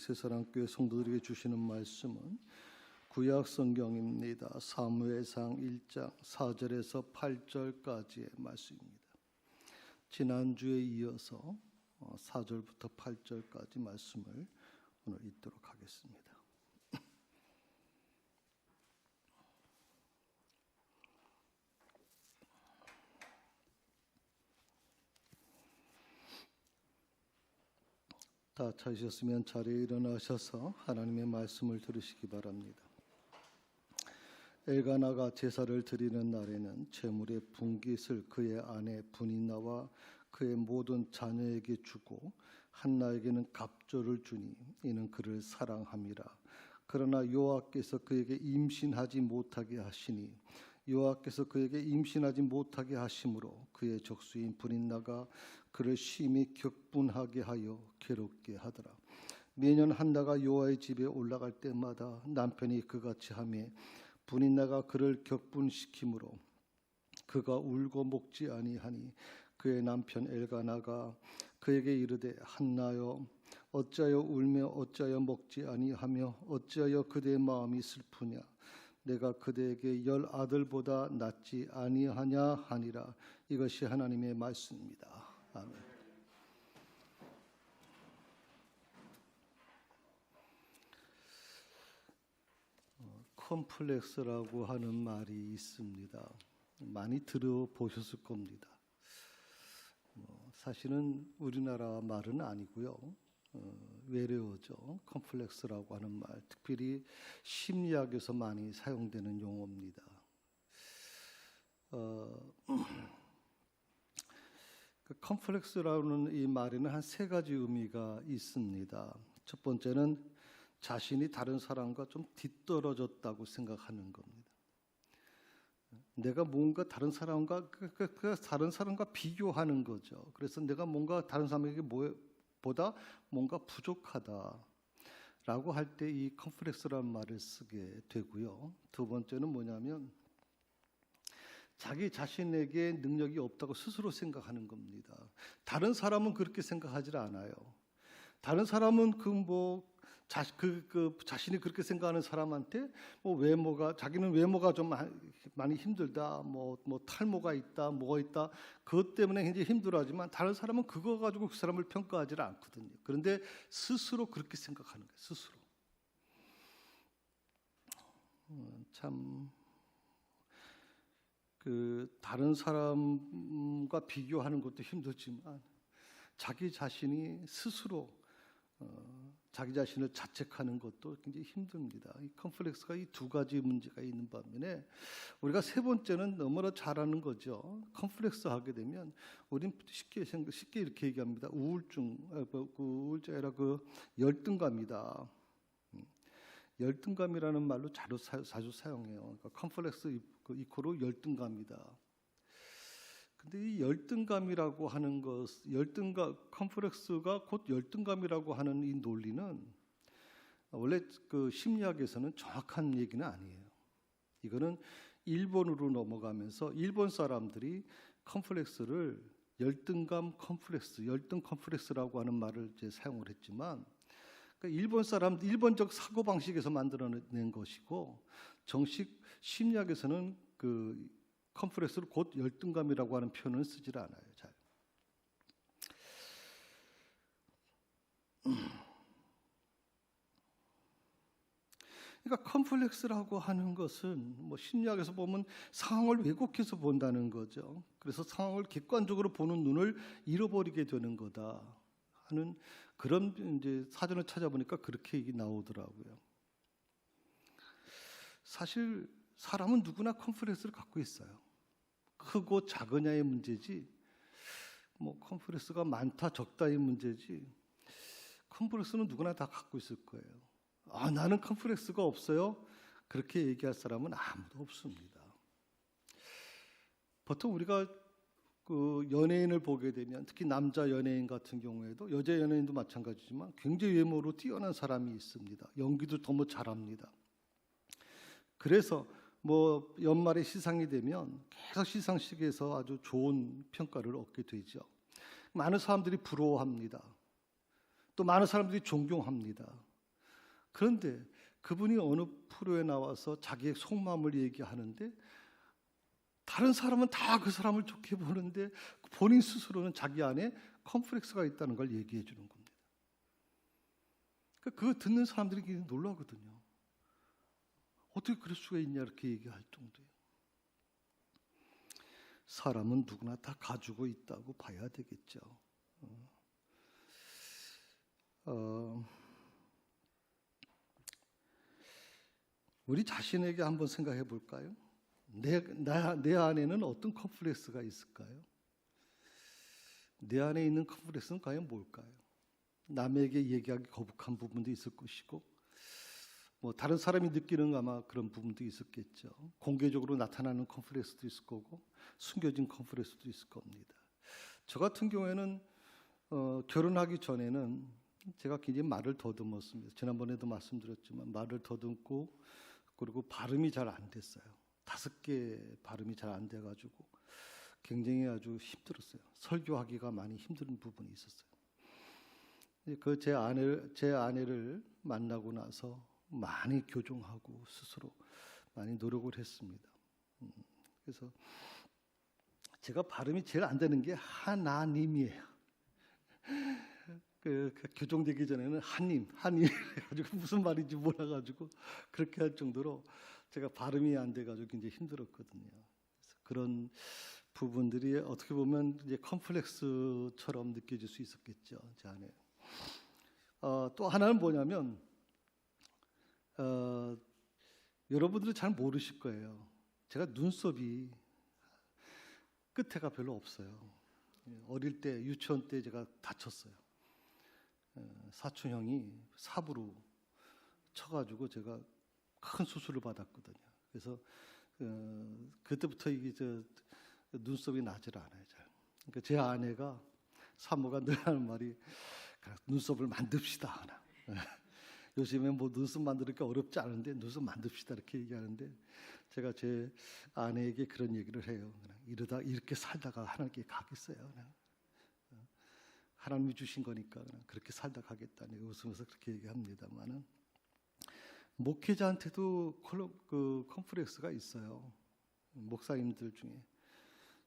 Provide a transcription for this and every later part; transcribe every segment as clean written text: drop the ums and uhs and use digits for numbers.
새사랑교회 성도들에게 주시는 말씀은 구약 성경입니다. 사무엘상 1장 4절에서 8절까지의 말씀입니다. 지난주에 이어서 4절부터 8절까지 말씀을 오늘 읽도록 하겠습니다. 다 찾으셨으면 자리에 일어나셔서 하나님의 말씀을 들으시기 바랍니다. 엘가나가 제사를 드리는 날에는 제물의 분깃을 그의 아내 브니나와 그의 모든 자녀에게 주고 한나에게는 갑조를 주니 이는 그를 사랑함이라. 그러나 여호와께서 그에게 임신하지 못하게 하시니 여호와께서 그에게 임신하지 못하게 하심으로 그의 적수인 브니나가 그를 심히 격분하게 하여 괴롭게 하더라. 매년 한나가 여호와의 집에 올라갈 때마다 남편이 그같이 하매 브니나가 그를 격분시키므로 그가 울고 먹지 아니하니 그의 남편 엘가나가 그에게 이르되 한나여 어찌하여 울며 어찌하여 먹지 아니하며 어찌하여 그대의 마음이 슬프냐 내가 그대에게 10 아들보다 낫지 아니하냐 하니라. 이것이 하나님의 말씀입니다. 아멘. 컴플렉스라고 하는 말이 있습니다. 많이 들어보셨을 겁니다. 사실은 우리나라 말은 아니고요. 외래어죠. 컴플렉스라고 하는 말, 특별히 심리학에서 많이 사용되는 용어입니다. 컴플렉스라는 이 말에는 한 3가지 의미가 있습니다. 첫 번째는 자신이 다른 사람과 좀 뒤떨어졌다고 생각하는 겁니다. 내가 뭔가 다른 사람과 다른 사람과 비교하는 거죠. 그래서 내가 뭔가 다른 사람에게 보다 뭔가 부족하다라고 할 때 이 컴플렉스라는 말을 쓰게 되고요. 두 번째는 뭐냐면 자기 자신에게 능력이 없다고 스스로 생각하는 겁니다. 다른 사람은 그렇게 생각하지 않아요. 다른 사람은 자신이 그렇게 생각하는 사람한테 자기는 외모가 좀 많이 힘들다, 탈모가 있다, 뭐가 있다, 그것 때문에 굉장히 힘들어하지만 다른 사람은 그거 가지고 그 사람을 평가하지 않거든요. 그런데 스스로 그렇게 생각하는 거예요. 스스로. 다른 사람과 비교하는 것도 힘들지만 자기 자신이 스스로 자기 자신을 자책하는 것도 굉장히 힘듭니다. 이 컴플렉스가 이 2가지 문제가 있는 반면에 우리가 3번째는 너무나 잘하는 거죠. 컴플렉스 하게 되면 우리는 쉽게 이렇게 얘기합니다. 우울증이 아니라 열등감이다. 열등감이라는 말로 자주 사용해요. 그러니까 컴플렉스 이코로 열등감이다. 근데 이 열등감이라고 하는 컴플렉스가 곧 열등감이라고 하는 이 논리는 원래 심리학에서는 정확한 얘기는 아니에요. 이거는 일본으로 넘어가면서 일본 사람들이 컴플렉스를 열등감 컴플렉스, 열등 컴플렉스라고 하는 말을 이제 사용을 했지만 일본적 사고 방식에서 만들어낸 것이고 정식 심리학에서는 컴플렉스를 곧 열등감이라고 하는 표현은 쓰질 않아요. 잘. 그러니까 컴플렉스라고 하는 것은 심리학에서 보면 상황을 왜곡해서 본다는 거죠. 그래서 상황을 객관적으로 보는 눈을 잃어버리게 되는 거다 하는 그런 이제 사전을 찾아보니까 그렇게 얘기 나오더라고요. 사실 사람은 누구나 컴플렉스를 갖고 있어요. 크고 작으냐의 문제지 컴플렉스가 많다 적다의 문제지 컴플렉스는 누구나 다 갖고 있을 거예요. 나는 컴플렉스가 없어요. 그렇게 얘기할 사람은 아무도 없습니다. 보통 우리가 연예인을 보게 되면 특히 남자 연예인 같은 경우에도 여자 연예인도 마찬가지지만 굉장히 외모로 뛰어난 사람이 있습니다. 연기도 너무 잘합니다. 그래서 연말에 시상이 되면 계속 시상식에서 아주 좋은 평가를 얻게 되죠. 많은 사람들이 부러워합니다. 또 많은 사람들이 존경합니다. 그런데 그분이 어느 프로에 나와서 자기의 속마음을 얘기하는데 다른 사람은 다 그 사람을 좋게 보는데 본인 스스로는 자기 안에 컴플렉스가 있다는 걸 얘기해 주는 겁니다. 그거 듣는 사람들이 굉장히 놀라거든요. 어떻게 그럴 수가 있냐 이렇게 얘기할 정도예요. 사람은 누구나 다 가지고 있다고 봐야 되겠죠. 우리 자신에게 한번 생각해 볼까요? 내 안에는 어떤 컴플렉스가 있을까요? 내 안에 있는 컴플렉스는 과연 뭘까요? 남에게 얘기하기 거북한 부분도 있을 것이고, 뭐 다른 사람이 느끼는 아마 그런 부분도 있었겠죠. 공개적으로 나타나는 컴플렉스도 있을 거고, 숨겨진 컴플렉스도 있을 겁니다. 저 같은 경우에는 결혼하기 전에는 제가 굉장히 말을 더듬었습니다. 지난번에도 말씀드렸지만 말을 더듬고 그리고 발음이 잘 안 됐어요. 5개 발음이 잘 안 돼가지고 굉장히 아주 힘들었어요. 설교하기가 많이 힘든 부분이 있었어요. 그 제 아내를 만나고 나서 많이 교정하고 스스로 많이 노력을 했습니다. 그래서 제가 발음이 제일 안 되는 게 하나님이에요. 그 교정되기 전에는 하님 해가지고 무슨 말인지 몰라가지고 그렇게 할 정도로 제가 발음이 안 돼가지고 굉장히 힘들었거든요. 그래서 그런 부분들이 어떻게 보면 이제 컴플렉스처럼 느껴질 수 있었겠죠, 제 안에. 또 하나는 뭐냐면 여러분들은 잘 모르실 거예요. 제가 눈썹이 끝에가 별로 없어요. 어릴 때 유치원 때 제가 다쳤어요. 사촌 형이 삽으로 쳐가지고 제가 큰 수술을 받았거든요. 그래서 그때부터 이게 눈썹이 나질 않아요. 잘. 그러니까 제 아내가 사모가 늘 하는 말이 눈썹을 만듭시다 하나. 요즘에 뭐 눈썹 만들기 어렵지 않은데 눈썹 만듭시다 이렇게 얘기하는데 제가 제 아내에게 그런 얘기를 해요. 그냥 이러다 이렇게 살다가 하나님께 가겠어요. 그냥. 하나님이 주신 거니까 그냥 그렇게 살다 가겠다니 웃으면서 그렇게 얘기합니다만은 목회자한테도 그 컴플렉스가 있어요. 목사님들 중에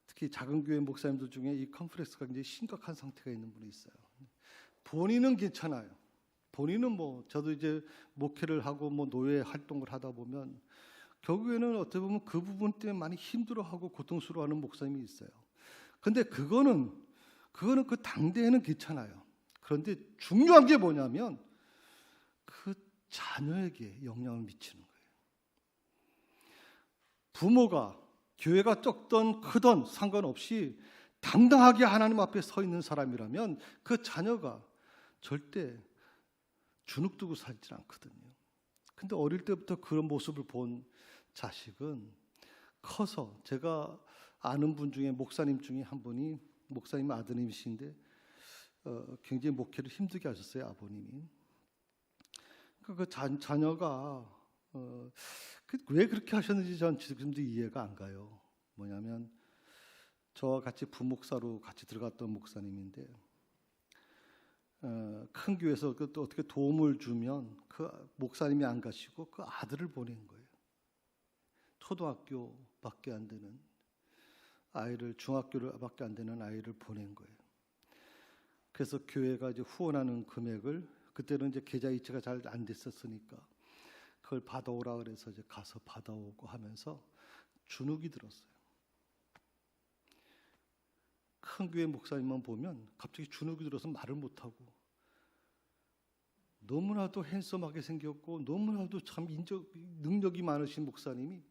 특히 작은 교회 목사님들 중에 이 컴플렉스가 굉장히 심각한 상태가 있는 분이 있어요. 본인은 괜찮아요. 본인은 뭐 저도 이제 목회를 하고 뭐 노예 활동을 하다 보면 결국에는 어떻게 보면 그 부분 때문에 많이 힘들어하고 고통스러워하는 목사님이 있어요. 근데 그거는 그 당대에는 괜찮아요. 그런데 중요한 게 뭐냐면 그 자녀에게 영향을 미치는 거예요. 부모가 교회가 적던 크던 상관없이 당당하게 하나님 앞에 서 있는 사람이라면 그 자녀가 절대 주눅 두고 살지 않거든요. 근데 어릴 때부터 그런 모습을 본 자식은 커서 제가 아는 분 중에 목사님 중에 한 분이 목사님 아드님이신데 굉장히 목회를 힘들게 하셨어요. 아버님이. 그 자녀가 왜 그렇게 하셨는지 전 지금도 이해가 안 가요. 뭐냐면 저와 같이 부목사로 같이 들어갔던 목사님인데 큰 교회에서 또 어떻게 도움을 주면 그 목사님이 안 가시고 그 아들을 보낸 거예요. 초등학교밖에 안 되는 아이를 중학교밖에 안 되는 아이를 보낸 거예요. 그래서 교회가 이제 후원하는 금액을 그때는 이제 계좌 이체가 잘 안 됐었으니까 그걸 받아오라 그래서 이제 가서 받아오고 하면서 주눅이 들었어요. 큰 교회 목사님만 보면 갑자기 주눅이 들어서 말을 못하고 너무나도 핸섬하게 생겼고 너무나도 참 능력이 많으신 목사님이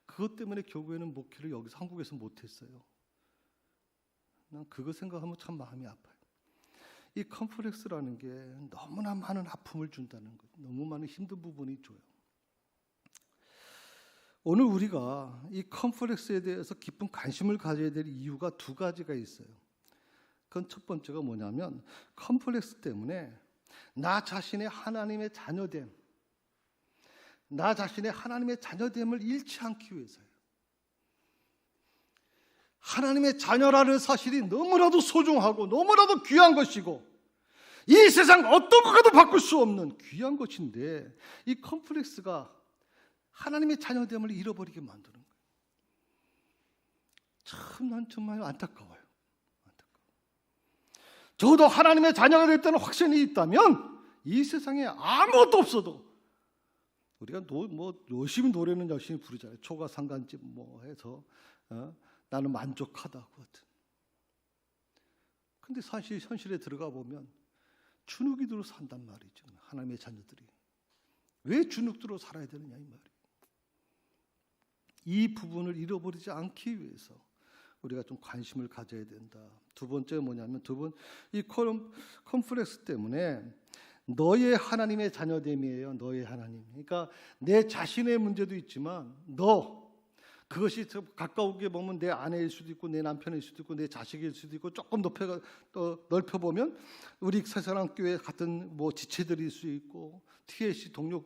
그것 때문에 결국에는 목회를 여기서 한국에서 못했어요. 난 그거 생각하면 참 마음이 아파요. 이 컴플렉스라는 게 너무나 많은 아픔을 준다는 것, 너무 많은 힘든 부분이 줘요. 오늘 우리가 이 컴플렉스에 대해서 깊은 관심을 가져야 될 이유가 2가지가 있어요. 그건 첫 번째가 뭐냐면 컴플렉스 때문에 나 자신의 하나님의 자녀됨, 나 자신의 하나님의 자녀됨을 잃지 않기 위해서예요. 하나님의 자녀라는 사실이 너무나도 소중하고 너무나도 귀한 것이고 이 세상 어떤 것과도 바꿀 수 없는 귀한 것인데 이 컴플렉스가 하나님의 자녀됨을 잃어버리게 만드는 거예요. 참 난 정말 안타까워요. 저도 하나님의 자녀가 될 때는 확신이 있다면 이 세상에 아무것도 없어도 우리가 열심히 노래는 열심히 부르잖아요. 초가 상간집 뭐 해서 나는 만족하다고 하든. 근데 사실 현실에 들어가 보면 주눅이들로 산단 말이죠. 하나님의 자녀들이 왜 주눅들로 살아야 되느냐 이 말이에요. 이 부분을 잃어버리지 않기 위해서 우리가 좀 관심을 가져야 된다. 두 번째 뭐냐면 이 컴플렉스 때문에 너의 하나님의 자녀됨이에요. 너의 하나님. 그러니까 내 자신의 문제도 있지만 그것이 가까우게 보면 내 아내일 수도 있고 내 남편일 수도 있고 내 자식일 수도 있고 조금 넓혀 보면 우리 새사랑교회 같은 뭐 지체들일 수 있고 TLC 동료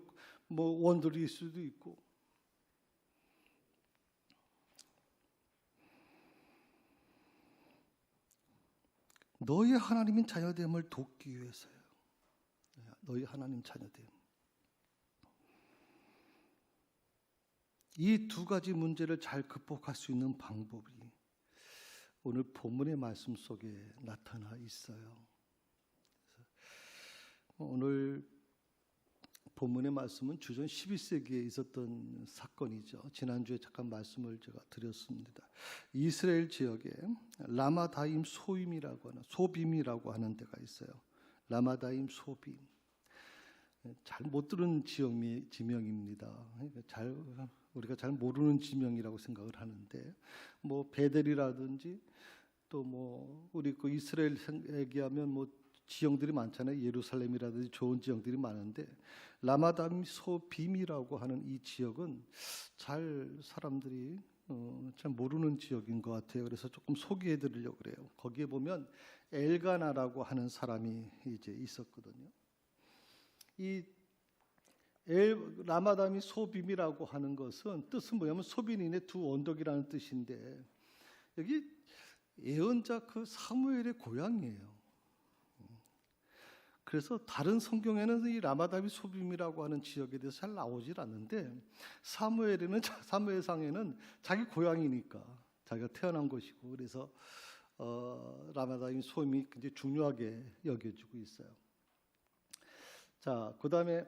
뭐 원들일 수도 있고 너희 하나님인 자녀됨을 돕기 위해서요. 너희 하나님 자녀됨. 이 두 가지 문제를 잘 극복할 수 있는 방법이 오늘 본문의 말씀 속에 나타나 있어요. 오늘 본문의 말씀은 주전 12세기에 있었던 사건이죠. 지난주에 잠깐 말씀을 제가 드렸습니다. 이스라엘 지역에 라마다임 소빔이라고 하는 데가 있어요. 라마다임 소빔. 잘 못 들은 지명입니다. 우리가 잘 모르는 지명이라고 생각을 하는데 뭐 베델이라든지 또 뭐 우리 그 이스라엘 얘기하면 뭐 지형들이 많잖아요. 예루살렘이라든지 좋은 지형들이 많은데 라마다임 소빔이라고 하는 이 지역은 잘 사람들이 잘 모르는 지역인 것 같아요. 그래서 조금 소개해 드리려고 그래요. 거기에 보면 엘가나라고 하는 사람이 이제 있었거든요. 이 라마다임 소빔이라고 하는 것은 뜻은 뭐냐면 소빈인의 두 언덕이라는 뜻인데 여기 예언자 그 사무엘의 고향이에요. 그래서 다른 성경에는 이 라마다임 소빔이라고 하는 지역에 대해서 잘 나오질 않는데 사무엘상에는 자기 고향이니까 자기가 태어난 곳이고 그래서 라마다임 소빔이 굉장히 중요하게 여겨지고 있어요. 자, 그다음에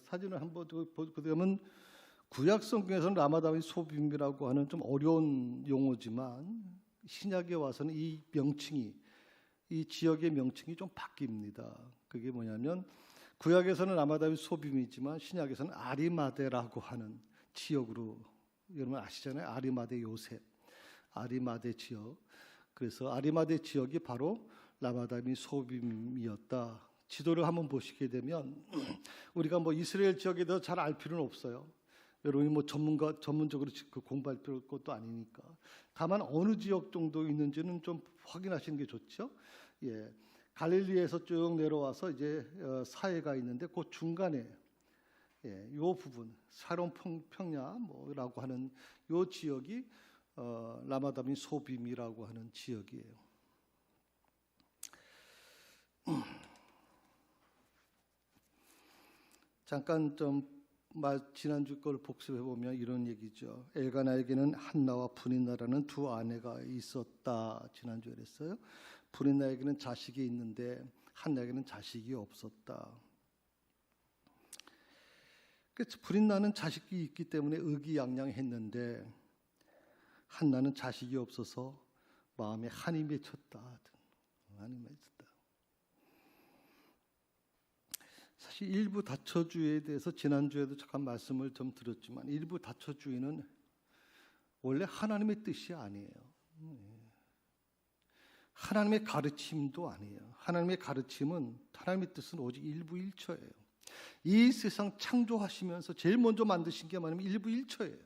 사진을 한번 보면 구약 성경에서는 라마다임 소빔이라고 하는 좀 어려운 용어지만 신약에 와서는 이 지역의 명칭이 좀 바뀝니다. 그게 뭐냐면 구약에서는 라마다임 소빔이지만 신약에서는 아리마대라고 하는 지역으로 여러분 아시잖아요. 아리마대 요셉, 아리마대 지역. 그래서 아리마대 지역이 바로 라마다임 소빔이었다. 지도를 한번 보시게 되면 우리가 뭐 이스라엘 지역에 대해서 잘 알 필요는 없어요. 여러분이 뭐 전문적으로 공부할 것도 아니니까. 다만 어느 지역 정도 있는지는 좀 확인하시는 게 좋죠. 예, 갈릴리에서 쭉 내려와서 이제 사해가 있는데 그 중간에 요 부분 사론 평야라고 하는 요 지역이 라마다임 소빔이라고 하는 지역이에요. 잠깐 좀 지난주 걸 복습해 보면 이런 얘기죠. 엘가나에게는 한나와 브닌나라는 두 아내가 있었다. 지난주에 그랬어요. 브닌나에게는 자식이 있는데 한나에게는 자식이 없었다. 그래서 브닌나는 자식이 있기 때문에 의기양양했는데 한나는 자식이 없어서 마음에 한이 맺혔다. 사실 일부 다처주의에 대해서 지난주에도 잠깐 말씀을 좀 드렸지만 일부 다처주의는 원래 하나님의 뜻이 아니에요. 하나님의 가르침도 아니에요. 하나님의 가르침은 하나님의 뜻은 오직 일부일처예요. 이 세상 창조하시면서 제일 먼저 만드신 게 뭐냐면 일부일처예요.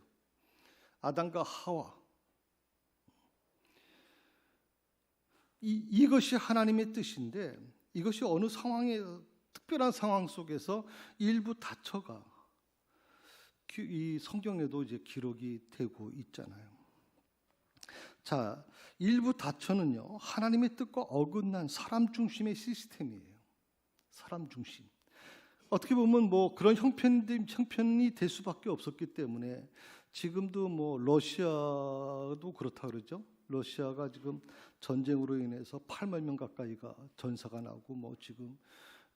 아담과 하와. 이것이 하나님의 뜻인데 이것이 어느 상황에 특별한 상황 속에서 일부 다처가 이 성경에도 이제 기록이 되고 있잖아요. 자, 일부 다처는요, 하나님의 뜻과 어긋난 사람 중심의 시스템이에요. 사람 중심. 어떻게 보면 뭐 그런 형편이 될 수밖에 없었기 때문에 지금도 뭐 러시아도 그렇다 그러죠. 러시아가 지금 전쟁으로 인해서 8만 명 가까이가 전사가 나고 뭐 지금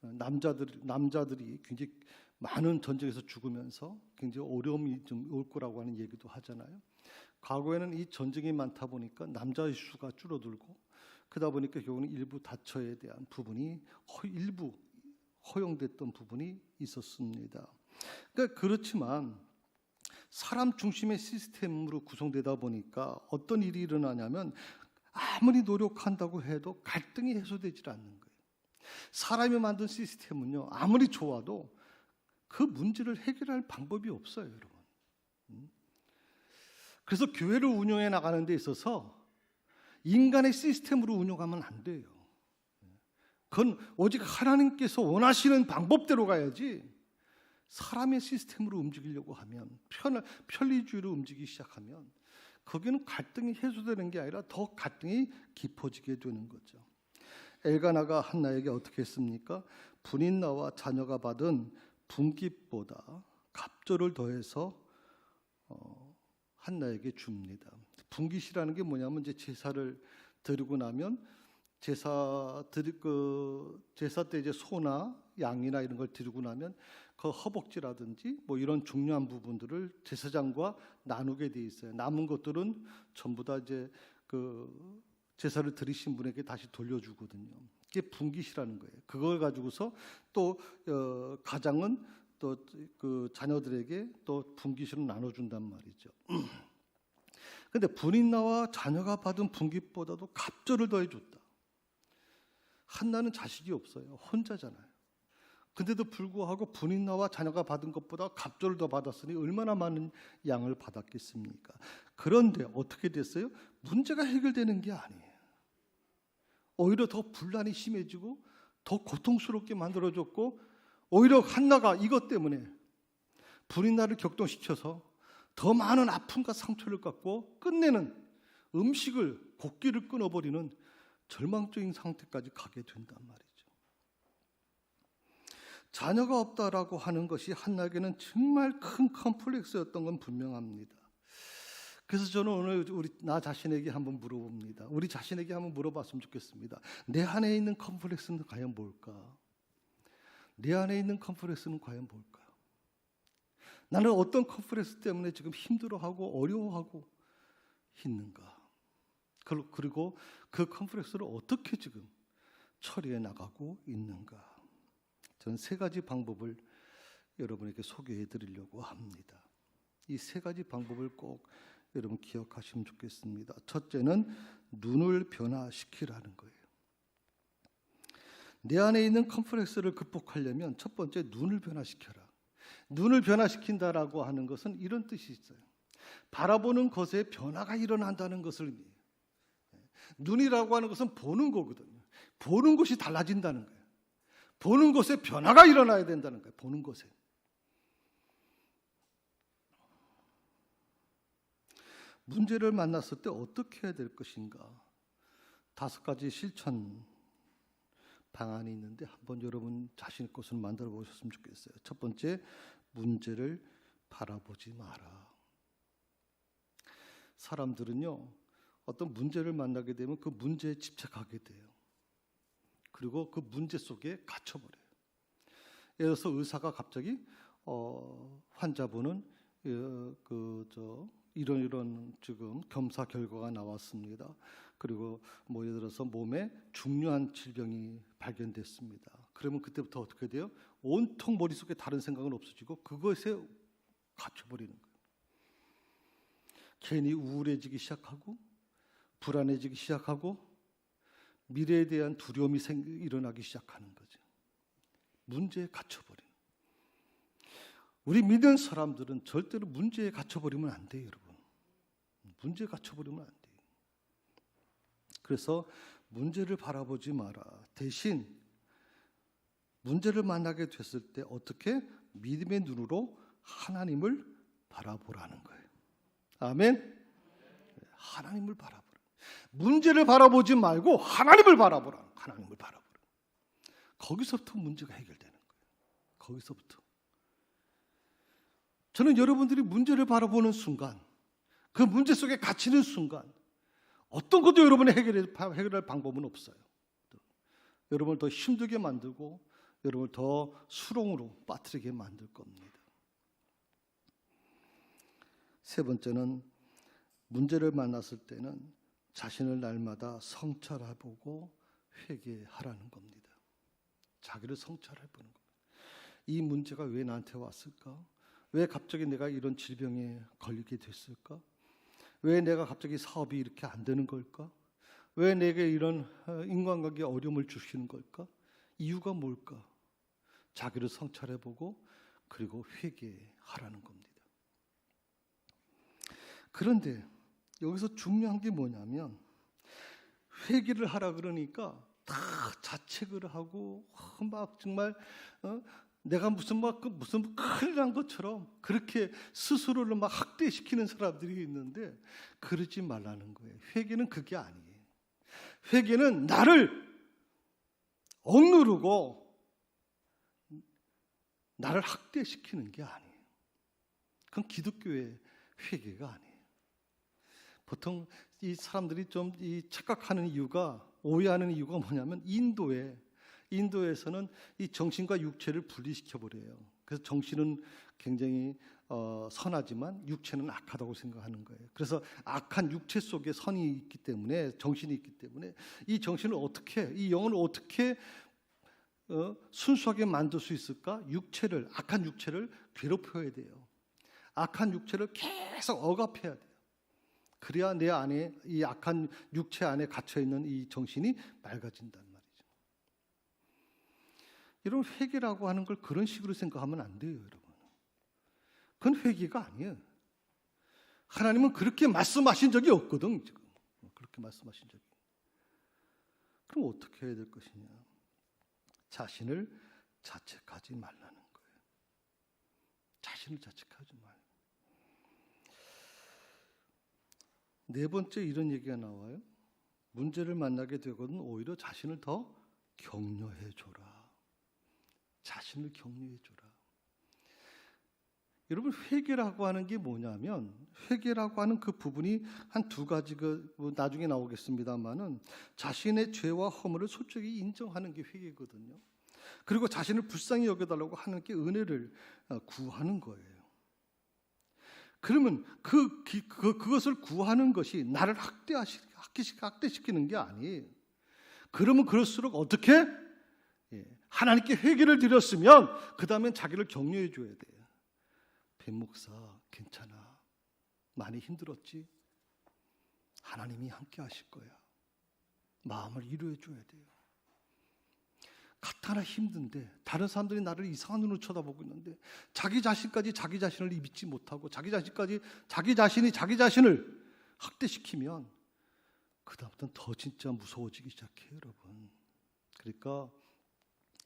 남자들이 굉장히 많은 전쟁에서 죽으면서 굉장히 어려움이 좀 올 거라고 하는 얘기도 하잖아요. 과거에는 이 전쟁이 많다 보니까 남자의 수가 줄어들고 그러다 보니까 결국은 일부 다처에 대한 부분이 일부 허용됐던 부분이 있었습니다. 그러니까 그렇지만 사람 중심의 시스템으로 구성되다 보니까 어떤 일이 일어나냐면 아무리 노력한다고 해도 갈등이 해소되지 않는 거예요. 사람이 만든 시스템은요, 아무리 좋아도 그 문제를 해결할 방법이 없어요, 여러분. 그래서 교회를 운영해 나가는 데 있어서 인간의 시스템으로 운영하면 안 돼요. 그건 오직 하나님께서 원하시는 방법대로 가야지, 사람의 시스템으로 움직이려고 하면, 편리주의로 움직이기 시작하면 거기는 갈등이 해소되는 게 아니라 더 갈등이 깊어지게 되는 거죠. 엘가나가 한나에게 어떻게 했습니까? 분인나와 자녀가 받은 분깃보다 갑절을 더해서 한나에게 줍니다. 분깃이라는 게 뭐냐면 이제 제사를 드리고 나면 제사 때 이제 소나 양이나 이런 걸 드리고 나면 그 허벅지라든지 뭐 이런 중요한 부분들을 제사장과 나누게 돼 있어요. 남은 것들은 전부 다 이제 그 제사를 드리신 분에게 다시 돌려주거든요. 이게 분깃이라는 거예요. 그걸 가지고서 또 가장은 또 그 자녀들에게 또 분깃으로 나눠준단 말이죠. 근데 분인나와 자녀가 받은 분깃보다도 갑절을 더해줬다. 한나는 자식이 없어요. 혼자잖아요. 근데도 불구하고 분인나와 자녀가 받은 것보다 갑절을 더 받았으니 얼마나 많은 양을 받았겠습니까? 그런데 어떻게 됐어요? 문제가 해결되는 게 아니에요. 오히려 더 분란이 심해지고 더 고통스럽게 만들어졌고, 오히려 한나가 이것 때문에 분인나를 격동시켜서 더 많은 아픔과 상처를 갖고 끝내는 음식을 곡기를 끊어버리는 절망적인 상태까지 가게 된단 말이죠. 자녀가 없다라고 하는 것이 한나에게는 정말 큰 컴플렉스였던 건 분명합니다. 그래서 저는 오늘 나 자신에게 한번 물어봅니다. 우리 자신에게 한번 물어봤으면 좋겠습니다. 내 안에 있는 컴플렉스는 과연 뭘까? 내 안에 있는 컴플렉스는 과연 뭘까요? 나는 어떤 컴플렉스 때문에 지금 힘들어하고 어려워하고 있는가? 그리고 그 컴플렉스를 어떻게 지금 처리해 나가고 있는가? 저는 세 가지 방법을 여러분에게 소개해 드리려고 합니다. 이 세 가지 방법을 꼭 여러분 기억하시면 좋겠습니다. 첫째는 눈을 변화시키라는 거예요. 내 안에 있는 컴플렉스를 극복하려면 첫 번째, 눈을 변화시켜라. 눈을 변화시킨다라고 하는 것은 이런 뜻이 있어요. 바라보는 것에 변화가 일어난다는 것을 의미해요. 눈이라고 하는 것은 보는 거거든요. 보는 것이 달라진다는 거예요. 보는 것에 변화가 일어나야 된다는 거예요. 보는 것에. 문제를 만났을 때 어떻게 해야 될 것인가? 5가지 실천 방안이 있는데 한번 여러분 자신의 것을 만들어 보셨으면 좋겠어요. 첫 번째, 문제를 바라보지 마라. 사람들은요, 어떤 문제를 만나게 되면 그 문제에 집착하게 돼요. 그리고 그 문제 속에 갇혀버려요. 예를 들어서 의사가 갑자기 환자분은 이런 지금 검사 결과가 나왔습니다. 그리고 뭐 예를 들어서 몸에 중요한 질병이 발견됐습니다. 그러면 그때부터 어떻게 돼요? 온통 머릿속에 다른 생각은 없어지고 그것에 갇혀버리는 거예요. 괜히 우울해지기 시작하고 불안해지기 시작하고 미래에 대한 두려움이 일어나기 시작하는 거죠. 문제에 갇혀버리는. 우리 믿는 사람들은 절대로 문제에 갇혀버리면 안 돼요, 여러분. 문제에 갇혀버리면 안 돼요. 그래서 문제를 바라보지 마라. 대신 문제를 만나게 됐을 때 어떻게? 믿음의 눈으로 하나님을 바라보라는 거예요. 아멘? 하나님을 바라보라. 문제를 바라보지 말고 하나님을 바라보라. 하나님을 바라보라. 거기서부터 문제가 해결되는 거예요. 거기서부터. 저는 여러분들이 문제를 바라보는 순간, 그 문제 속에 갇히는 순간 어떤 것도 여러분이 해결할 방법은 없어요. 여러분을 더 힘들게 만들고 여러분을 더 수렁으로 빠뜨리게 만들 겁니다. 세 번째는 문제를 만났을 때는 자신을 날마다 성찰해보고 회개하라는 겁니다. 자기를 성찰해보는 겁니다. 이 문제가 왜 나한테 왔을까? 왜 갑자기 내가 이런 질병에 걸리게 됐을까? 왜 내가 갑자기 사업이 이렇게 안 되는 걸까? 왜 내게 이런 인간관계에 어려움을 주시는 걸까? 이유가 뭘까? 자기를 성찰해보고 그리고 회개하라는 겁니다. 그런데 여기서 중요한 게 뭐냐면 회개를 하라 그러니까 다 자책을 하고 막 정말 내가 무슨 큰일 난 것처럼 그렇게 스스로를 막 학대시키는 사람들이 있는데 그러지 말라는 거예요. 회개는 그게 아니에요. 회개는 나를 억누르고 나를 학대시키는 게 아니에요. 그건 기독교의 회개가 아니에요. 보통 이 사람들이 좀 착각하는 이유가, 오해하는 이유가 뭐냐면 인도에서는 이 정신과 육체를 분리시켜 버려요. 그래서 정신은 굉장히 선하지만 육체는 악하다고 생각하는 거예요. 그래서 악한 육체 속에 선이 있기 때문에, 정신이 있기 때문에 이 정신을 어떻게, 이 영혼을 어떻게 순수하게 만들 수 있을까? 악한 육체를 괴롭혀야 돼요. 악한 육체를 계속 억압해야 돼요. 그래야 내 안에, 이 악한 육체 안에 갇혀있는 이 정신이 맑아진단 말이죠. 여러분, 회개라고 하는 걸 그런 식으로 생각하면 안 돼요, 여러분. 그건 회개가 아니에요. 하나님은 그렇게 말씀하신 적이 없거든, 지금. 그렇게 말씀하신 적이. 그럼 어떻게 해야 될 것이냐? 자신을 자책하지 말라는 거예요. 자신을 자책하지 말라는 거예요. 네 번째 이런 얘기가 나와요. 문제를 만나게 되거든 오히려 자신을 더 격려해줘라. 자신을 격려해줘라. 여러분, 회개라고 하는 게 뭐냐면, 회개라고 하는 그 부분이 한 두 가지, 나중에 나오겠습니다만은 자신의 죄와 허물을 솔직히 인정하는 게 회개거든요. 그리고 자신을 불쌍히 여겨달라고 하는 게 은혜를 구하는 거예요. 그러면 그것을 구하는 것이 나를 학대시키는 게 아니에요. 그러면 그럴수록 어떻게? 하나님께 회개를 드렸으면 그 다음엔 자기를 격려해 줘야 돼요. 배 목사 괜찮아. 많이 힘들었지? 하나님이 함께 하실 거야. 마음을 위로해 줘야 돼요. 같아나 힘든데 다른 사람들이 나를 이상한 눈으로 쳐다보고 있는데 자기 자신까지 자기 자신을 믿지 못하고 자기 자신이 자기 자신을 학대시키면 그 다음부터는 더 진짜 무서워지기 시작해요, 여러분. 그러니까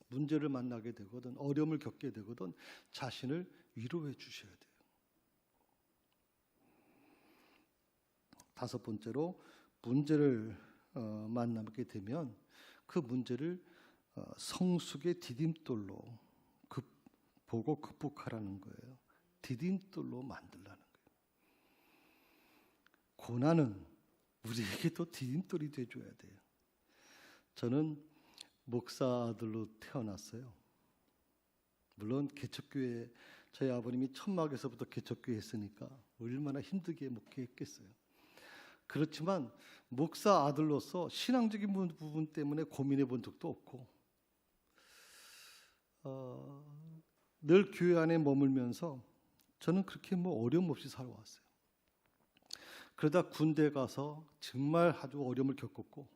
문제를 만나게 되거든, 어려움을 겪게 되거든 자신을 위로해 주셔야 돼요. 다섯 번째로, 문제를 만나게 되면 그 문제를 성숙의 디딤돌로 보고 극복하라는 거예요. 디딤돌로 만들라는 거예요. 고난은 우리에게 또 디딤돌이 돼줘야 돼요. 저는 목사 아들로 태어났어요. 물론 개척교회, 저희 아버님이 천막에서부터 개척교회 했으니까 얼마나 힘들게 목회했겠어요. 그렇지만 목사 아들로서 신앙적인 부분 때문에 고민해 본 적도 없고, 늘 교회 안에 머물면서 저는 그렇게 어려움 없이 살아왔어요. 그러다 군대 가서 정말 아주 어려움을 겪었고,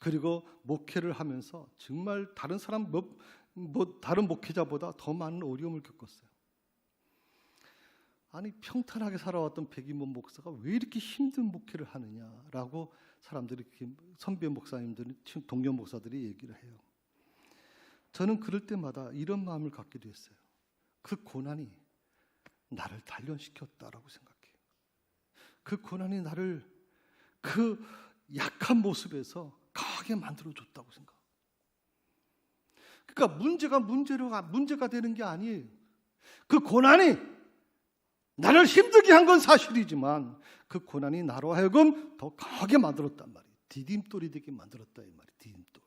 그리고 목회를 하면서 정말 다른 사람 다른 목회자보다 더 많은 어려움을 겪었어요. 아니, 평탄하게 살아왔던 백인모 목사가 왜 이렇게 힘든 목회를 하느냐라고 사람들이, 선배 목사님들, 동료 목사들이 얘기를 해요. 저는 그럴 때마다 이런 마음을 갖기도 했어요. 그 고난이 나를 단련시켰다라고 생각해요. 그 고난이 나를, 그 약한 모습에서 강하게 만들어줬다고 생각. 그러니까 문제가 되는 게 아니에요. 그 고난이 나를 힘들게 한 건 사실이지만 그 고난이 나로 하여금 더 강하게 만들었단 말이에요. 디딤돌이 되게 만들었다 이 말이에요. 디딤돌.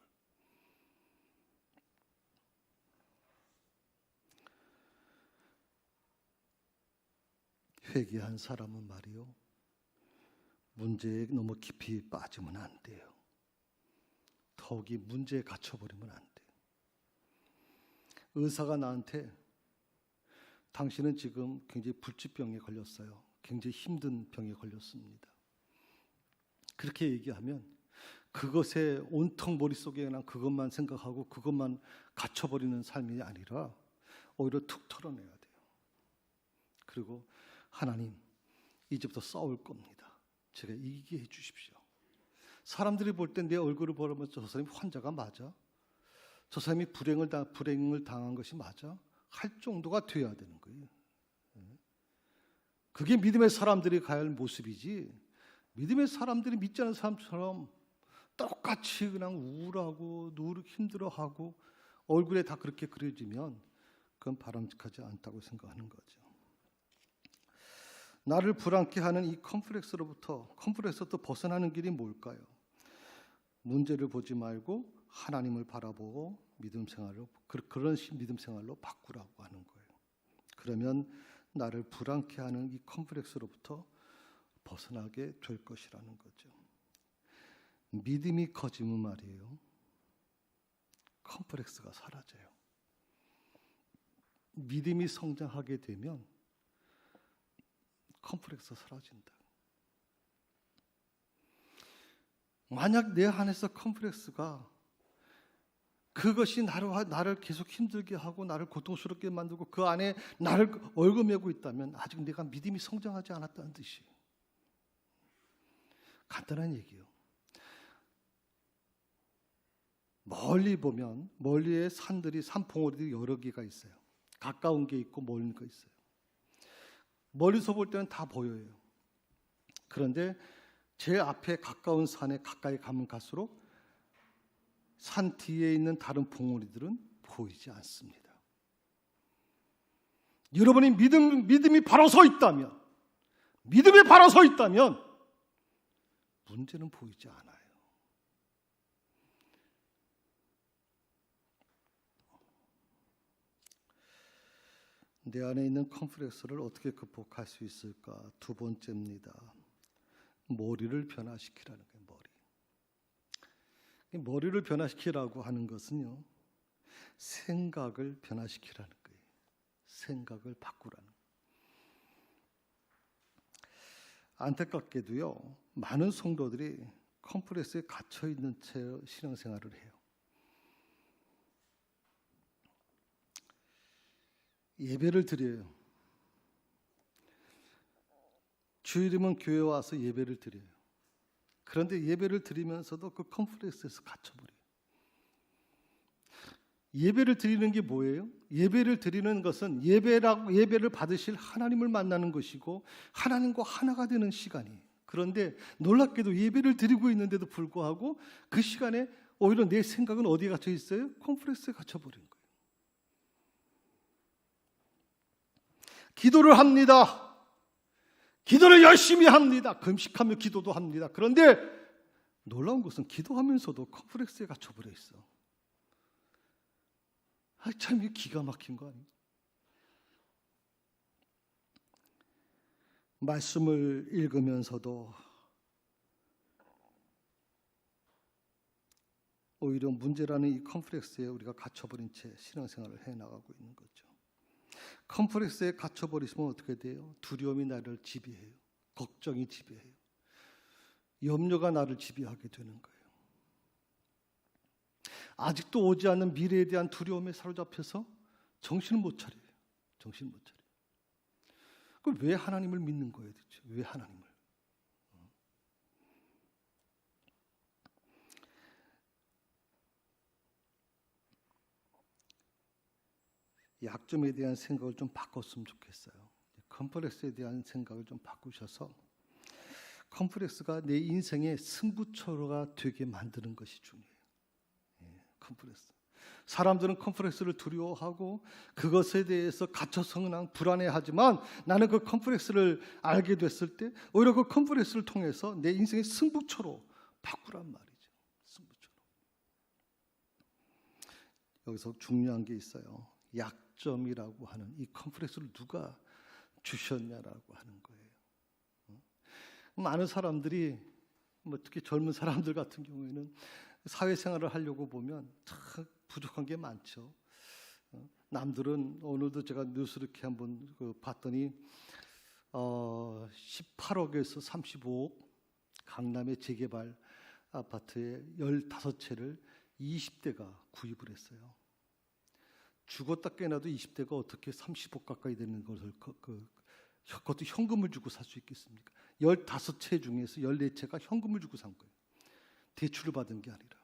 회개한 사람은 말이요, 문제에 너무 깊이 빠지면 안 돼요. 더욱이 문제에 갇혀버리면 안 돼요. 의사가 나한테 당신은 지금 굉장히 불치병에 걸렸어요. 굉장히 힘든 병에 걸렸습니다. 그렇게 얘기하면 그것에 온통 머릿속에 그냥 그것만 생각하고 그것만 갇혀버리는 삶이 아니라 오히려 툭 털어내야 돼요. 그리고 하나님, 이제부터 싸울 겁니다. 제가 이기게 해주십시오. 사람들이 볼 때 내 얼굴을 보면서 저 사람이 환자가 맞아? 저 사람이 불행을 당한 것이 맞아? 할 정도가 돼야 되는 거예요. 그게 믿음의 사람들이 가야 할 모습이지, 믿음의 사람들이 믿지 않는 사람처럼 똑같이 그냥 우울하고 힘들어하고 얼굴에 다 그렇게 그려지면 그건 바람직하지 않다고 생각하는 거죠. 나를 불안케 하는 이 컴플렉스로부터 벗어나는 길이 뭘까요? 문제를 보지 말고 하나님을 바라보고 그런 믿음 생활로 바꾸라고 하는 거예요. 그러면 나를 불안케 하는 이 컴플렉스로부터 벗어나게 될 것이라는 거죠. 믿음이 커지면 말이에요, 컴플렉스가 사라져요. 믿음이 성장하게 되면 컴플렉스가 사라진다. 만약 내 안에서 컴플렉스가 그것이 나를 계속 힘들게 하고 나를 고통스럽게 만들고 그 안에 나를 얽어매고 있다면 아직 내가 믿음이 성장하지 않았다는 뜻이에요. 간단한 얘기예요. 멀리 보면 멀리에 산봉우리들이 여러 개가 있어요. 가까운 게 있고 멀은 거 있어요. 멀리서 볼 때는 다 보여요. 그런데 제 앞에 가까운 산에 가까이 가면 갈수록 산 뒤에 있는 다른 봉우리들은 보이지 않습니다. 여러분이 믿음이 바로 서 있다면, 믿음이 바로 서 있다면 문제는 보이지 않아요. 내 안에 있는 컴플렉스를 어떻게 극복할 수 있을까? 두 번째입니다. 머리를 변화시키라는 거예요. 머리를 변화시키라고 하는 것은요, 생각을 변화시키라는 거예요. 생각을 바꾸라는 거예요. 안타깝게도요, 많은 성도들이 컴플렉스에 갇혀 있는 채 신앙생활을 해요. 예배를 드려요. 주일이면 교회 와서 예배를 드려요. 그런데 예배를 드리면서도 그 컴플렉스에서 갇혀버려요. 예배를 드리는 게 뭐예요? 예배를 드리는 것은 예배를 받으실 하나님을 만나는 것이고 하나님과 하나가 되는 시간이에요. 그런데 놀랍게도 예배를 드리고 있는데도 불구하고 그 시간에 오히려 내 생각은 어디에 갇혀 있어요? 컴플렉스에 갇혀버린 거예요. 기도를 합니다. 기도를 열심히 합니다. 금식하며 기도도 합니다. 그런데 놀라운 것은 기도하면서도 컴플렉스에 갇혀버려 있어. 참 이게 기가 막힌 거 아니에요? 말씀을 읽으면서도 오히려 문제라는 이 컴플렉스에 우리가 갇혀버린 채 신앙생활을 해나가고 있는 거죠. 컴플렉스에 갇혀버리시면 어떻게 돼요? 두려움이 나를 지배해요. 걱정이 지배해요. 염려가 나를 지배하게 되는 거예요. 아직도 오지 않는 미래에 대한 두려움에 사로잡혀서 정신을 못 차려요. 정신을 못 차려요. 그럼 왜 하나님을 믿는 거예요, 대체? 왜 하나님을? 약점에 대한 생각을 좀 바꿨으면 좋겠어요. 컴플렉스에 대한 생각을 좀 바꾸셔서 컴플렉스가 내 인생의 승부처가 되게 만드는 것이 중요해요. 컴플렉스. 사람들은 컴플렉스를 두려워하고 그것에 대해서 갇혀서 그냥 불안해하지만 나는 그 컴플렉스를 알게 됐을 때 오히려 그 컴플렉스를 통해서 내 인생의 승부처로 바꾸란 말이죠. 승부처로. 여기서 중요한 게 있어요. 약점이라고 하는 이 컴플렉스를 누가 주셨냐라고 하는 거예요. 많은 사람들이 특히 젊은 사람들 같은 경우에는 사회생활을 하려고 보면 참 부족한 게 많죠. 남들은 오늘도 제가 뉴스 이렇게 한번 봤더니 18억에서 35억 강남의 재개발 아파트에 15채를 20대가 구입을 했어요. 죽었다 깨나도 20대가 어떻게 30억 가까이 되는 것을 그것도 현금을 주고 살 수 있겠습니까? 15채 중에서 14채가 현금을 주고 산 거예요. 대출을 받은 게 아니라.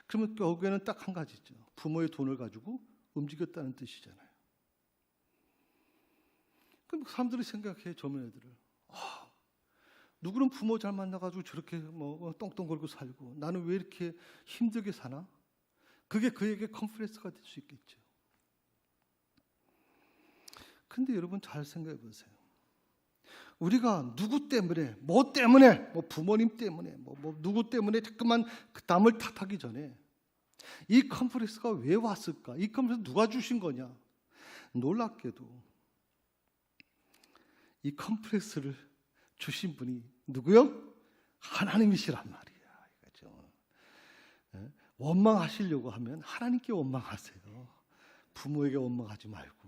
그러면 결국에는 딱 한 가지죠. 부모의 돈을 가지고 움직였다는 뜻이잖아요. 그럼 사람들이 생각해, 젊은 애들을. 누구는 부모 잘 만나가지고 저렇게 똥똥거리고 살고 나는 왜 이렇게 힘들게 사나? 그게 그에게 컴플렉스가 될 수 있겠죠. 근데 여러분 잘 생각해 보세요. 우리가 누구 때문에, 뭐 때문에, 부모님 때문에, 누구 때문에 자꾸만 그 남을 탓하기 전에 이 컴플렉스가 왜 왔을까? 이 컴플렉스 누가 주신 거냐? 놀랍게도 이 컴플렉스를 주신 분이 누구요? 하나님이시란 말이야. 이거죠. 원망하시려고 하면 하나님께 원망하세요. 부모에게 원망하지 말고.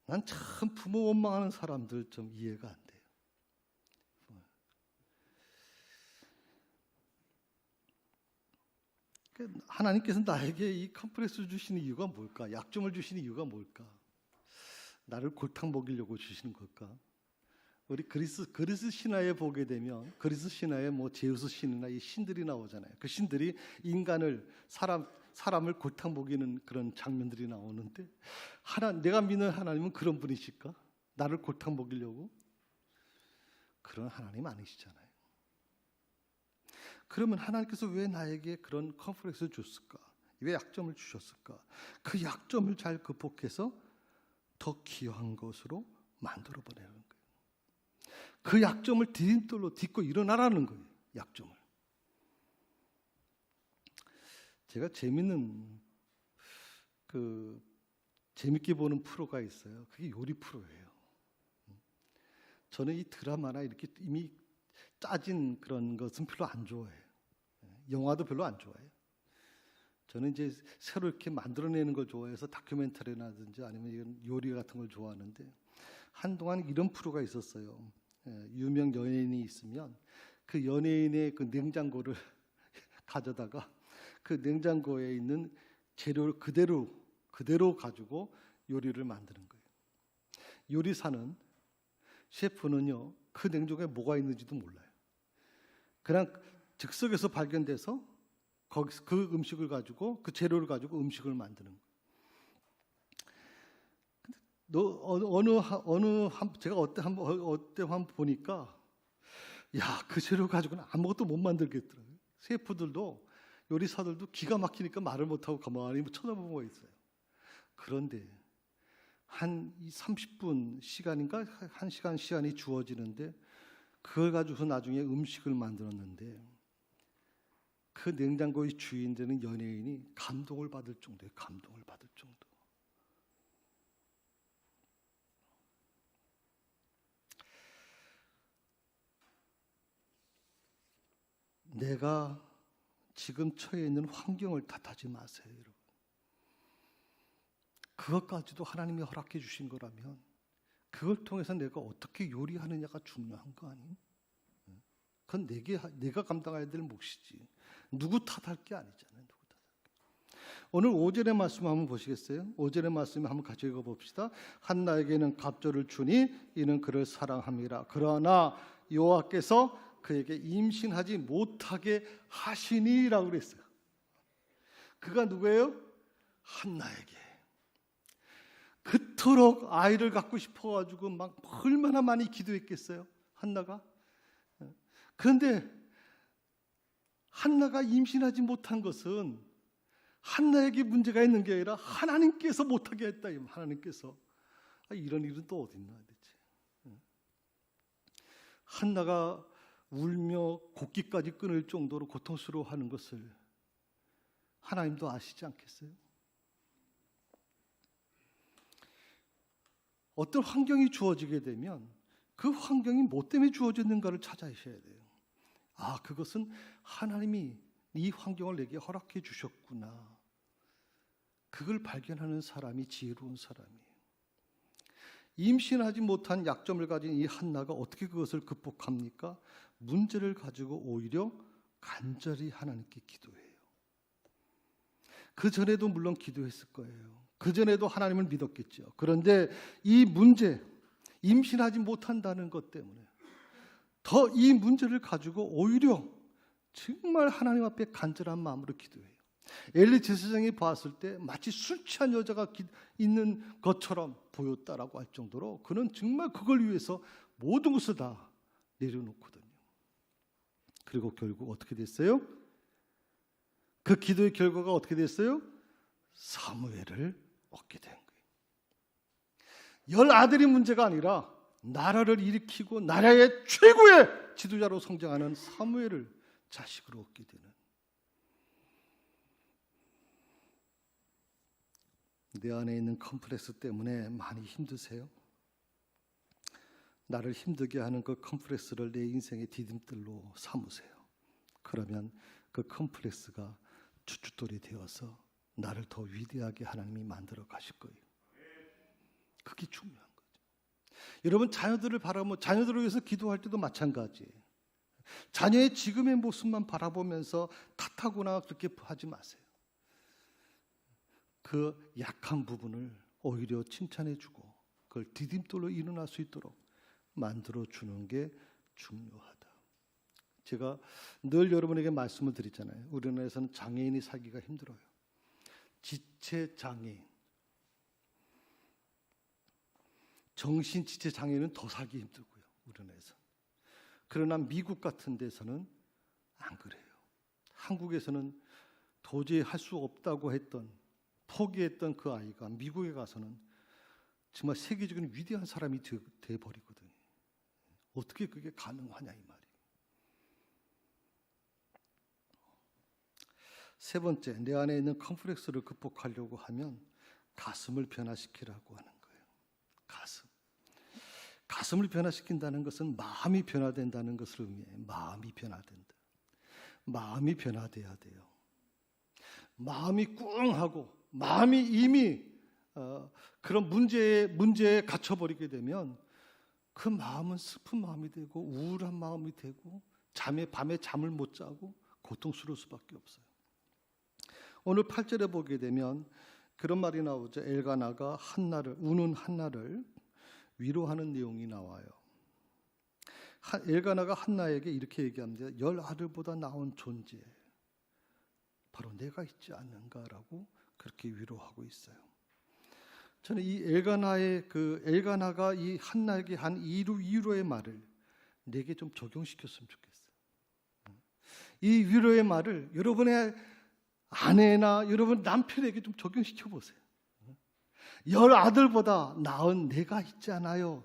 난 참 부모 원망하는 사람들 좀 이해가 안 돼요. 하나님께서 나에게 이 컴플렉스 주시는 이유가 뭘까? 약점을 주시는 이유가 뭘까? 나를 골탕 먹이려고 주시는 걸까? 우리 그리스 신화에 보게 되면 그리스 신화에 제우스 신이나 이 신들이 나오잖아요. 그 신들이 인간을 사람을 골탕 먹이는 그런 장면들이 나오는데 내가 믿는 하나님은 그런 분이실까? 나를 골탕 먹이려고? 그런 하나님 아니시잖아요. 그러면 하나님께서 왜 나에게 그런 컴플렉스를 줬을까? 왜 약점을 주셨을까? 그 약점을 잘 극복해서 더 귀한 것으로 만들어 보내는 거예요. 그 약점을 디딤돌로 딛고 일어나라는 거예요. 약점을. 제가 재밌게 보는 프로가 있어요. 그게 요리 프로예요. 저는 이 드라마나 이렇게 이미 짜진 그런 것은 별로 안 좋아해요. 영화도 별로 안 좋아해요. 저는 이제 새로 이렇게 만들어내는 걸 좋아해서 다큐멘터리라든지 아니면 이런 요리 같은 걸 좋아하는데 한동안 이런 프로가 있었어요. 유명 연예인이 있으면 그 연예인의 그 냉장고를 가져다가 그 냉장고에 있는 재료를 그대로 가지고 요리를 만드는 거예요. 요리사는 셰프는요 그 냉장고에 뭐가 있는지도 몰라요. 그냥 즉석에서 발견돼서 거기서 그 음식을 가지고 그 재료를 가지고 음식을 만드는 거예요. 제가 어때 한번 보니까 그 재료 가지고는 아무것도 못 만들겠더라고요. 셰프들도 요리사들도 기가 막히니까 말을 못하고 가만히 쳐다보고 있어요. 그런데 한 30분 시간인가 1시간 시간이 주어지는데 그걸 가지고서 나중에 음식을 만들었는데 그 냉장고의 주인 되는 연예인이 감동을 받을 정도예요. 감동을 받을 정도. 내가 지금 처해 있는 환경을 탓하지 마세요, 여러분. 그것까지도 하나님이 허락해 주신 거라면 그걸 통해서 내가 어떻게 요리하느냐가 중요한 거 아니에요? 그건 내가 감당해야 될 몫이지. 누구 탓할 게 아니잖아요. 누구 탓할 게. 오늘 5절의 말씀 한번 보시겠어요? 5절의 말씀 한번 같이 읽어봅시다. 한나에게는 갑절을 주니 이는 그를 사랑함이라. 그러나 여호와께서 그에게 임신하지 못하게 하시니라고 그랬어요. 그가 누구예요? 한나에게. 그토록 아이를 갖고 싶어가지고 막 얼마나 많이 기도했겠어요? 한나가 그런데 한나가 임신하지 못한 것은 한나에게 문제가 있는 게 아니라 하나님께서 못하게 했다. 하나님께서. 이런 일은 또 어디 있나 대체. 한나가 울며 곡기까지 끊을 정도로 고통스러워하는 것을 하나님도 아시지 않겠어요? 어떤 환경이 주어지게 되면 그 환경이 뭐 때문에 주어졌는가를 찾아셔야 돼요. 그것은 하나님이 이 환경을 내게 허락해 주셨구나. 그걸 발견하는 사람이 지혜로운 사람이에요. 임신하지 못한 약점을 가진 이 한나가 어떻게 그것을 극복합니까? 문제를 가지고 오히려 간절히 하나님께 기도해요. 그 전에도 물론 기도했을 거예요. 그 전에도 하나님을 믿었겠죠. 그런데 이 문제, 임신하지 못한다는 것 때문에 더 이 문제를 가지고 오히려 정말 하나님 앞에 간절한 마음으로 기도해요. 엘리 제사장이 봤을 때 마치 술 취한 여자가 있는 것처럼 보였다라고 할 정도로 그는 정말 그걸 위해서 모든 것을 다 내려놓거든요. 그리고 결국 어떻게 됐어요? 그 기도의 결과가 어떻게 됐어요? 사무엘을 얻게 된 거예요. 10아들이 문제가 아니라 나라를 일으키고 나라의 최고의 지도자로 성장하는 사무엘을 자식으로 얻게 되는. 내 안에 있는 컴플렉스 때문에 많이 힘드세요? 나를 힘들게 하는 그 컴플렉스를 내 인생의 디딤돌로 삼으세요. 그러면 그 컴플렉스가 주춧돌이 되어서 나를 더 위대하게 하나님이 만들어 가실 거예요. 그게 중요한 거죠. 여러분 자녀들을 바라보면 자녀들을 위해서 기도할 때도 마찬가지예요. 자녀의 지금의 모습만 바라보면서 탓하거나 그렇게 하지 마세요. 그 약한 부분을 오히려 칭찬해주고 그걸 디딤돌로 일어날 수 있도록 만들어주는 게 중요하다. 제가 늘 여러분에게 말씀을 드리잖아요. 우리나라에서는 장애인이 살기가 힘들어요. 지체장애인, 정신지체장애인은 더 살기 힘들고요. 우리나라에서. 그러나 미국 같은 데서는 안 그래요. 한국에서는 도저히 할 수 없다고 했던 포기했던 그 아이가 미국에 가서는 정말 세계적인 위대한 사람이 돼버리거든요. 어떻게 그게 가능하냐 이 말이에요. 세 번째, 내 안에 있는 컴플렉스를 극복하려고 하면 가슴을 변화시키라고 하는 거예요. 가슴을 변화시킨다는 것은 마음이 변화된다는 것을 의미해요. 마음이 변화된다. 마음이 변화돼야 돼요. 마음이 꿍하고 마음이 이미 그런 문제에 갇혀버리게 되면 그 마음은 슬픈 마음이 되고 우울한 마음이 되고 밤에 잠을 못 자고 고통스러울 수밖에 없어요. 오늘 8절에 보게 되면 그런 말이 나오죠. 엘가나가 우는 한나를 위로하는 내용이 나와요. 엘가나가 한나에게 이렇게 얘기합니다. 10아들보다 나은 존재 바로 내가 있지 않는가라고 그렇게 위로하고 있어요. 저는 이 엘가나가 이 한나에게 한 위로의 말을 내게 좀 적용시켰으면 좋겠어요. 이 위로의 말을 여러분의 아내나 여러분 남편에게 좀 적용시켜 보세요. 10아들보다 나은 내가 있잖아요.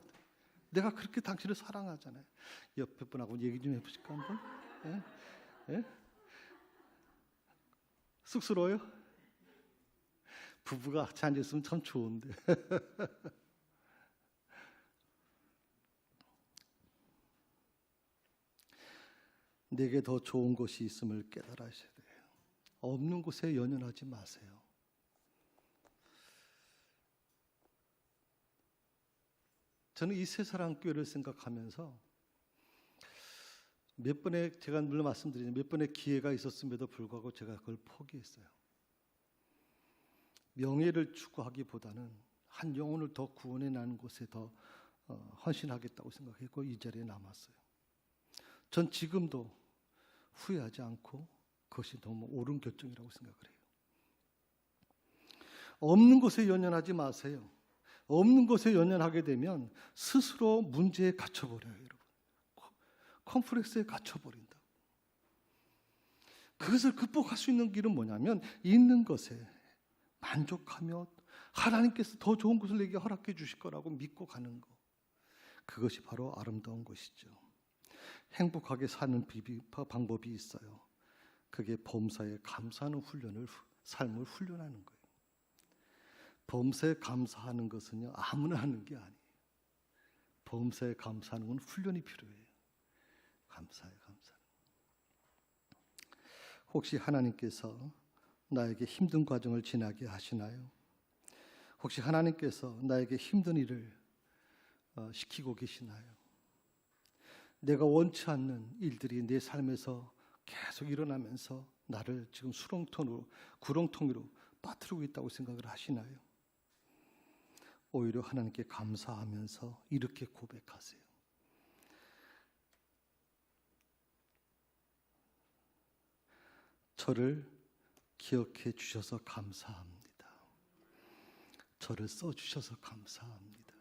내가 그렇게 당신을 사랑하잖아요. 옆에 분하고 얘기 좀 해보실까 한번? 예? 쑥스러워요? 부부가 같이 앉아있으면 참 좋은데. 내게 더 좋은 것이 있음을 깨달으셔야 돼요. 없는 곳에 연연하지 마세요. 저는 이 새사랑교회를 생각하면서 제가 물론 말씀드리지만 몇 번의 기회가 있었음에도 불구하고 제가 그걸 포기했어요. 명예를 추구하기보다는 한 영혼을 더 구원해 나는 곳에 더 헌신하겠다고 생각했고 이 자리에 남았어요. 전 지금도 후회하지 않고 그것이 너무 옳은 결정이라고 생각을 해요. 없는 곳에 연연하지 마세요. 없는 곳에 연연하게 되면 스스로 문제에 갇혀버려요, 여러분. 컴플렉스에 갇혀버린다. 그것을 극복할 수 있는 길은 뭐냐면 있는 것에 만족하며 하나님께서 더 좋은 것을 내게 허락해 주실 거라고 믿고 가는 것. 그것이 바로 아름다운 것이죠. 행복하게 사는 방법이 있어요. 그게 범사에 감사하는 삶을 훈련하는 거예요. 범사에 감사하는 것은요, 아무나 하는 게 아니에요. 범사에 감사하는 건 훈련이 필요해요. 감사해. 혹시 하나님께서 나에게 힘든 과정을 지나게 하시나요? 혹시 하나님께서 나에게 힘든 일을 시키고 계시나요? 내가 원치 않는 일들이 내 삶에서 계속 일어나면서 나를 지금 구렁텅이로 빠뜨리고 있다고 생각을 하시나요? 오히려 하나님께 감사하면서 이렇게 고백하세요. 저를 기억해 주셔서 감사합니다. 저를 써주셔서 감사합니다.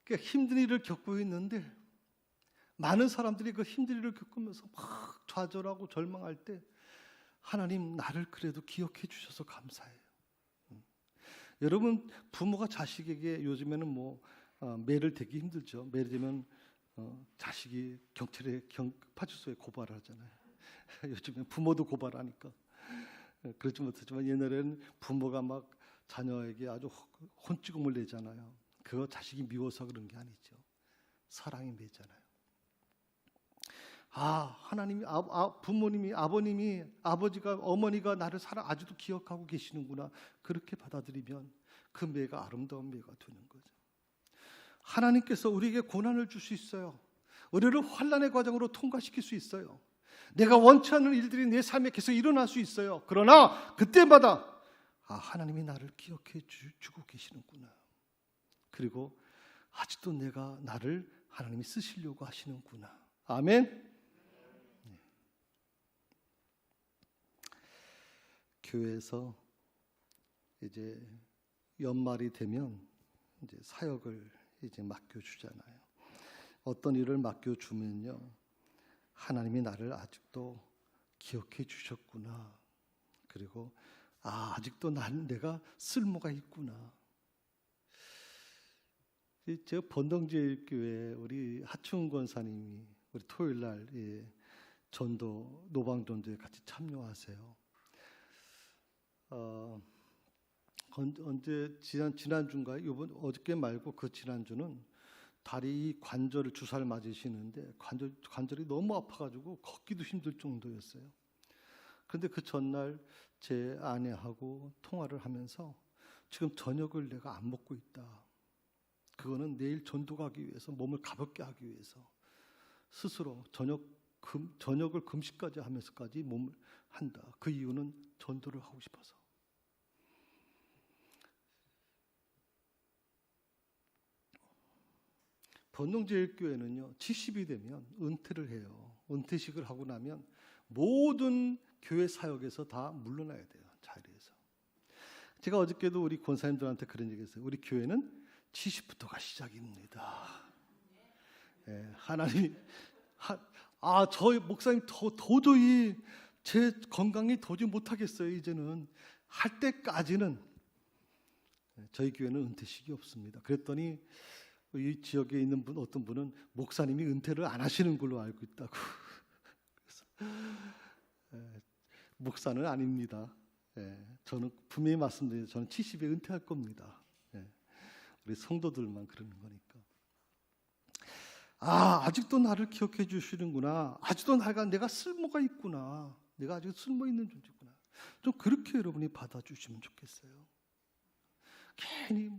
그러니까 힘든 일을 겪고 있는데 많은 사람들이 그 힘든 일을 겪으면서 막 좌절하고 절망할 때 하나님 나를 그래도 기억해 주셔서 감사해요. 여러분 부모가 자식에게 요즘에는 매를 대기 힘들죠. 매를 대면 자식이 경찰에 파출소에 고발을 하잖아요. 요즘에 부모도 고발하니까 그렇지 못하지만 옛날에는 부모가 막 자녀에게 아주 혼쭐을 내잖아요. 그거 자식이 미워서 그런 게 아니죠. 사랑이 매잖아요. 하나님이 부모님이 아버님이 아버지가 어머니가 나를 아직도 기억하고 계시는구나. 그렇게 받아들이면 그 매가 아름다운 매가 되는 거죠. 하나님께서 우리에게 고난을 줄 수 있어요. 우리를 환난의 과정으로 통과시킬 수 있어요. 내가 원치 않는 일들이 내 삶에 계속 일어날 수 있어요. 그러나 그때마다 하나님이 나를 기억해 주고 계시는구나. 그리고 아직도 나를 하나님이 쓰시려고 하시는구나. 아멘. 교회에서 이제 연말이 되면 이제 사역을 이제 맡겨주잖아요. 어떤 일을 맡겨주면요, 하나님이 나를 아직도 기억해 주셨구나. 그리고 아직도 내가 쓸모가 있구나. 저 번동제일교회 우리 하충 권사님이 우리 토요일날 전도 노방전도에 같이 참여하세요. 언제 지난주인가요? 어저께 말고 그 지난주는 다리 관절을 주사를 맞으시는데 관절이 너무 아파가지고 걷기도 힘들 정도였어요. 그런데 그 전날 제 아내하고 통화를 하면서 지금 저녁을 내가 안 먹고 있다. 그거는 내일 전도 가기 위해서 몸을 가볍게 하기 위해서 스스로 저녁을 금식까지 하면서까지 몸을 한다. 그 이유는 전도를 하고 싶어서. 번동제일교회는요 70이 되면 은퇴를 해요. 은퇴식을 하고 나면 모든 교회 사역에서 다 물러나야 돼요. 자리에서. 제가 어저께도 우리 권사님들한테 그런 얘기했어요. 우리 교회는 70부터가 시작입니다. 하나님 저희 목사님 도저히 제 건강이 도저히 못하겠어요. 이제는 할 때까지는 저희 교회는 은퇴식이 없습니다. 그랬더니 이 지역에 있는 어떤 분은 목사님이 은퇴를 안 하시는 걸로 알고 있다고. 그래서 목사는 아닙니다. 저는 분명히 말씀드려요. 저는 70에 은퇴할 겁니다. 우리 성도들만 그러는 거니까. 아직도 나를 기억해 주시는구나. 아직도 내가 쓸모가 있구나. 내가 아직 쓸모 있는 존재구나. 좀 그렇게 여러분이 받아주시면 좋겠어요. 괜히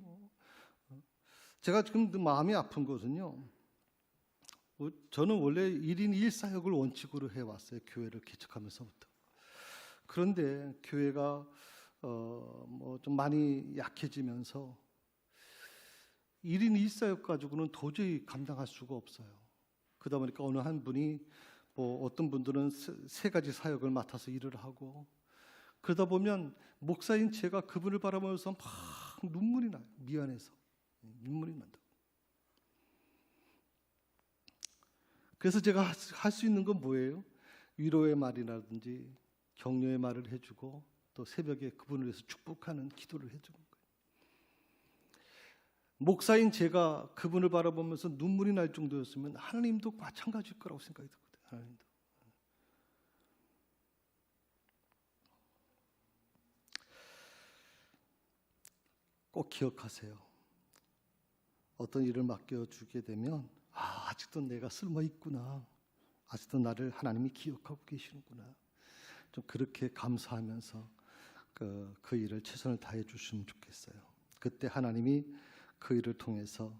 제가 지금 마음이 아픈 것은요. 저는 원래 1인 1사역을 원칙으로 해왔어요. 교회를 개척하면서부터. 그런데 교회가 좀 많이 약해지면서 1인 1사역 가지고는 도저히 감당할 수가 없어요. 그러다 보니까 어느 한 분이 어떤 분들은 세 가지 사역을 맡아서 일을 하고 그러다 보면 목사인 제가 그분을 바라보면서 막 눈물이 나요. 미안해서. 눈물이 난다고. 그래서 제가 할 수 있는 건 뭐예요? 위로의 말이라든지 격려의 말을 해주고 또 새벽에 그분을 위해서 축복하는 기도를 해주는 거예요. 목사인 제가 그분을 바라보면서 눈물이 날 정도였으면 하나님도 마찬가지일 거라고 생각이 들거든요. 하나님도. 꼭 기억하세요. 어떤 일을 맡겨주게 되면 아직도 내가 쓸모 있구나. 아직도 나를 하나님이 기억하고 계시는구나. 좀 그렇게 감사하면서 그 일을 최선을 다해 주시면 좋겠어요. 그때 하나님이 그 일을 통해서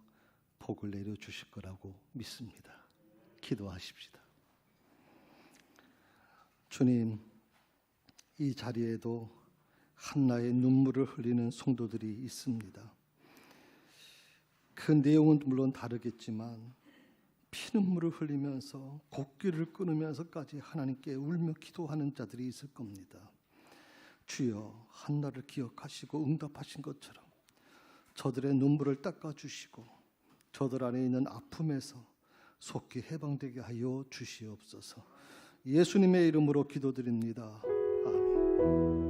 복을 내려주실 거라고 믿습니다. 기도하십시다. 주님, 이 자리에도 한나의 눈물을 흘리는 성도들이 있습니다. 그 내용은 물론 다르겠지만 피눈물을 흘리면서 곡기를 끊으면서까지 하나님께 울며 기도하는 자들이 있을 겁니다. 주여, 한나를 기억하시고 응답하신 것처럼 저들의 눈물을 닦아주시고 저들 안에 있는 아픔에서 속히 해방되게 하여 주시옵소서. 예수님의 이름으로 기도드립니다. 아멘.